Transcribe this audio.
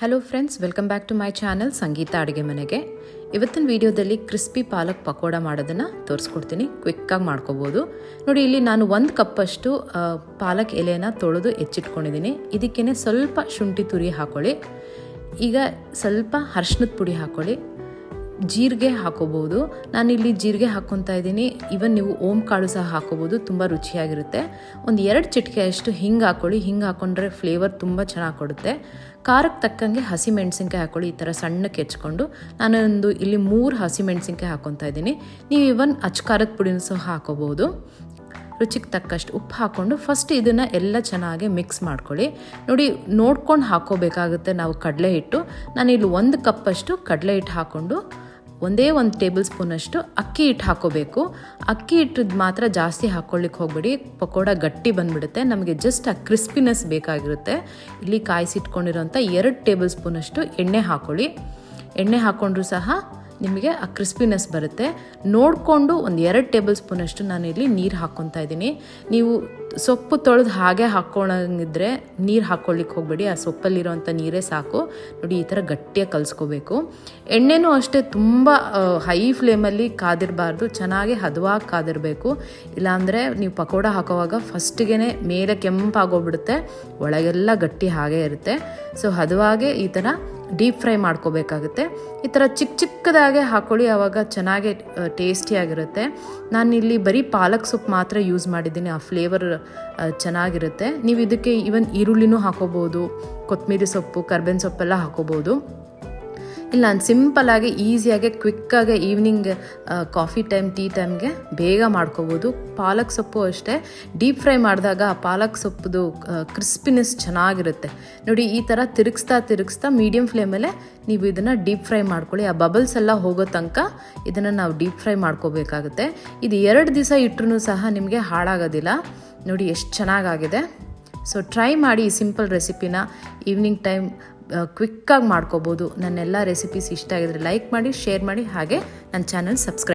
Hello friends, welcome back to my channel Sangeetha ಅಡುಗೆ ಮನೆಗೆ. ಇವತ್ತಿನ ವಿಡಿಯೋದಲ್ಲಿ ಕ್ರಿಸ್ಪಿ ಪಾಲಕ್ ಪಕೋಡ ಮಾಡೋದನ್ನು ತೋರಿಸ್ಕೊಡ್ತೀನಿ. ಕ್ವಿಕ್ಕಾಗಿ ಮಾಡ್ಕೋಬೋದು. ನೋಡಿ, ಇಲ್ಲಿ ನಾನು 1 ಕಪ್ಪಷ್ಟು ಪಾಲಕ್ ಎಲೆನ ತೊಳೆದು ಹೆಚ್ಚಿಟ್ಕೊಂಡಿದ್ದೀನಿ. ಇದಕ್ಕೇ ಸ್ವಲ್ಪ ಶುಂಠಿ ತುರಿ ಹಾಕ್ಕೊಳ್ಳಿ. ಈಗ ಸ್ವಲ್ಪ ಅರಿಶಿನದ ಪುಡಿ ಹಾಕ್ಕೊಳ್ಳಿ. ಜೀರಿಗೆ ಹಾಕೋಬೋದು. ನಾನಿಲ್ಲಿ ಜೀರಿಗೆ ಹಾಕ್ಕೊತಾ ಇದ್ದೀನಿ. ಇವನ್ ನೀವು ಓಂ ಕಾಳು ಸಹ ಹಾಕೋಬೋದು, ತುಂಬ ರುಚಿಯಾಗಿರುತ್ತೆ. ಒಂದು 2 ಚಿಟಿಕೆಯಷ್ಟು ಹಿಂಗೆ ಹಾಕ್ಕೊಳ್ಳಿ. ಹಿಂಗೆ ಹಾಕ್ಕೊಂಡ್ರೆ ಫ್ಲೇವರ್ ತುಂಬ ಚೆನ್ನಾಗಿ ಕೊಡುತ್ತೆ. ಖಾರಕ್ಕೆ ತಕ್ಕಂಗೆ ಹಸಿಮೆಣಸಿನ್ಕಾಯಿ ಹಾಕ್ಕೊಳ್ಳಿ. ಈ ಥರ ಸಣ್ಣಕ್ಕೆ ಹೆಚ್ಕೊಂಡು ನಾನೊಂದು ಇಲ್ಲಿ 3 ಹಸಿಮೆಣಸಿನ್ಕಾಯಿ ಹಾಕ್ಕೊತಾ ಇದ್ದೀನಿ. ನೀವು ಇವನ್ ಖಾರದ ಪುಡಿನೂ ಸಹ ಹಾಕೋಬೋದು. ರುಚಿಗೆ ತಕ್ಕಷ್ಟು ಉಪ್ಪು ಹಾಕ್ಕೊಂಡು ಫಸ್ಟ್ ಇದನ್ನು ಎಲ್ಲ ಚೆನ್ನಾಗಿ ಮಿಕ್ಸ್ ಮಾಡ್ಕೊಳ್ಳಿ. ನೋಡಿ, ನೋಡ್ಕೊಂಡು ಹಾಕ್ಕೋಬೇಕಾಗುತ್ತೆ ನಾವು ಕಡಲೆ ಹಿಟ್ಟು. ನಾನಿಲ್ಲಿ 1 ಕಪ್ಪಷ್ಟು ಕಡಲೆ ಹಿಟ್ಟು ಹಾಕ್ಕೊಂಡು 1 ಟೇಬಲ್ ಸ್ಪೂನಷ್ಟು ಅಕ್ಕಿ ಹಿಟ್ಟು ಹಾಕೋಬೇಕು. ಅಕ್ಕಿ ಹಿಟ್ಟದ್ದು ಮಾತ್ರ ಜಾಸ್ತಿ ಹಾಕ್ಕೊಳ್ಳಿಕ್ಕೆ ಹೋಗಬೇಡಿ, ಪಕೋಡ ಗಟ್ಟಿ ಬಂದುಬಿಡುತ್ತೆ. ನಮಗೆ ಜಸ್ಟ್ ಆ ಕ್ರಿಸ್ಪಿನೆಸ್ ಬೇಕಾಗಿರುತ್ತೆ. ಇಲ್ಲಿ ಕಾಯಿಸಿಟ್ಕೊಂಡಿರೋಂಥ 2 ಟೇಬಲ್ ಸ್ಪೂನಷ್ಟು ಎಣ್ಣೆ ಹಾಕ್ಕೊಳ್ಳಿ. ಎಣ್ಣೆ ಹಾಕ್ಕೊಂಡ್ರೂ ಸಹ ನಿಮಗೆ ಆ ಕ್ರಿಸ್ಪಿನೆಸ್ ಬರುತ್ತೆ. ನೋಡಿಕೊಂಡು 2 ಟೇಬಲ್ ಸ್ಪೂನಷ್ಟು ನಾನಿಲ್ಲಿ ನೀರು ಹಾಕ್ಕೊತಾ ಇದ್ದೀನಿ. ನೀವು ಸೊಪ್ಪು ತೊಳೆದು ಹಾಗೆ ಹಾಕ್ಕೊಳ್ಳೋಂಗಿದ್ರೆ ನೀರು ಹಾಕ್ಕೊಳ್ಳಿಕ್ಕೆ ಹೋಗಬೇಡಿ, ಆ ಸೊಪ್ಪಲ್ಲಿರೋಂಥ ನೀರೇ ಸಾಕು. ನೋಡಿ, ಈ ಥರ ಗಟ್ಟಿಯಾಗಿ ಕಲಿಸ್ಕೋಬೇಕು. ಎಣ್ಣೆನೂ ಅಷ್ಟೇ ತುಂಬ ಹೈ ಫ್ಲೇಮಲ್ಲಿ ಕಾದಿರಬಾರ್ದು, ಚೆನ್ನಾಗಿ ಹದವಾಗಿ ಕಾದಿರಬೇಕು. ಇಲ್ಲಾಂದರೆ ನೀವು ಪಕೋಡ ಹಾಕೋವಾಗ ಫಸ್ಟಿಗೆ ಮೇಲೆ ಕೆಂಪಾಗೋಗ್ಬಿಡುತ್ತೆ, ಒಳಗೆಲ್ಲ ಗಟ್ಟಿ ಹಾಗೇ ಇರುತ್ತೆ. ಸೊ ಹದವಾಗೇ ಈ ಥರ ಡೀಪ್ ಫ್ರೈ ಮಾಡ್ಕೋಬೇಕಾಗುತ್ತೆ. ಈ ಥರ ಚಿಕ್ಕದಾಗೆ ಹಾಕ್ಕೊಳ್ಳಿ, ಆವಾಗ ಚೆನ್ನಾಗಿ ಟೇಸ್ಟಿಯಾಗಿರುತ್ತೆ. ನಾನಿಲ್ಲಿ ಬರೀ ಪಾಲಕ್ ಸೊಪ್ಪು ಮಾತ್ರ ಯೂಸ್ ಮಾಡಿದ್ದೀನಿ, ಆ ಫ್ಲೇವರ್ ಚೆನ್ನಾಗಿರುತ್ತೆ. ನೀವು ಇದಕ್ಕೆ ಈವನ್ ಈರುಳ್ಳಿನೂ ಹಾಕೋಬೋದು, ಕೊತ್ತಂಬರಿ ಸೊಪ್ಪು, ಕರ್ಬೇವಿನ ಸೊಪ್ಪೆಲ್ಲ ಹಾಕೋಬೋದು. ಇಲ್ಲ, ನಾನು ಸಿಂಪಲ್ಲಾಗಿ ಈಸಿಯಾಗಿ ಕ್ವಿಕ್ಕಾಗಿ ಈವ್ನಿಂಗ್ ಕಾಫಿ ಟೈಮ್, ಟೀ ಟೈಮ್ಗೆ ಬೇಗ ಮಾಡ್ಕೋಬೋದು. ಪಾಲಕ್ ಸೊಪ್ಪು ಅಷ್ಟೇ, ಡೀಪ್ ಫ್ರೈ ಮಾಡಿದಾಗ ಆ ಪಾಲಕ್ ಸೊಪ್ಪುದು ಕ್ರಿಸ್ಪಿನೆಸ್ ಚೆನ್ನಾಗಿರುತ್ತೆ. ನೋಡಿ, ಈ ಥರ ತಿರುಗಿಸ್ತಾ ಮೀಡಿಯಮ್ ಫ್ಲೇಮಲ್ಲೇ ನೀವು ಇದನ್ನು ಡೀಪ್ ಫ್ರೈ ಮಾಡ್ಕೊಳ್ಳಿ. ಆ ಬಬಲ್ಸ್ ಎಲ್ಲ ಹೋಗೋ ತನಕ ಇದನ್ನು ನಾವು ಡೀಪ್ ಫ್ರೈ ಮಾಡ್ಕೋಬೇಕಾಗುತ್ತೆ. ಇದು 2 ದಿವಸ ಇಟ್ಟರೂ ಸಹ ನಿಮಗೆ ಹಾಳಾಗೋದಿಲ್ಲ. ನೋಡಿ ಎಷ್ಟು ಚೆನ್ನಾಗಾಗಿದೆ. ಸೊ ಟ್ರೈ ಮಾಡಿ ಈ ಸಿಂಪಲ್ ರೆಸಿಪಿನ. ಈವ್ನಿಂಗ್ ಟೈಮ್ ಕ್ವಿಕ್ಕಾಗಿ ಮಾಡ್ಕೋಬೋದು. ನನ್ನೆಲ್ಲ ರೆಸಿಪೀಸ್ ಇಷ್ಟ ಆಗಿದ್ರೆ ಲೈಕ್ ಮಾಡಿ, ಶೇರ್ ಮಾಡಿ, ಹಾಗೆ ನನ್ನ ಚಾನಲ್ ಸಬ್ಸ್ಕ್ರೈಬ್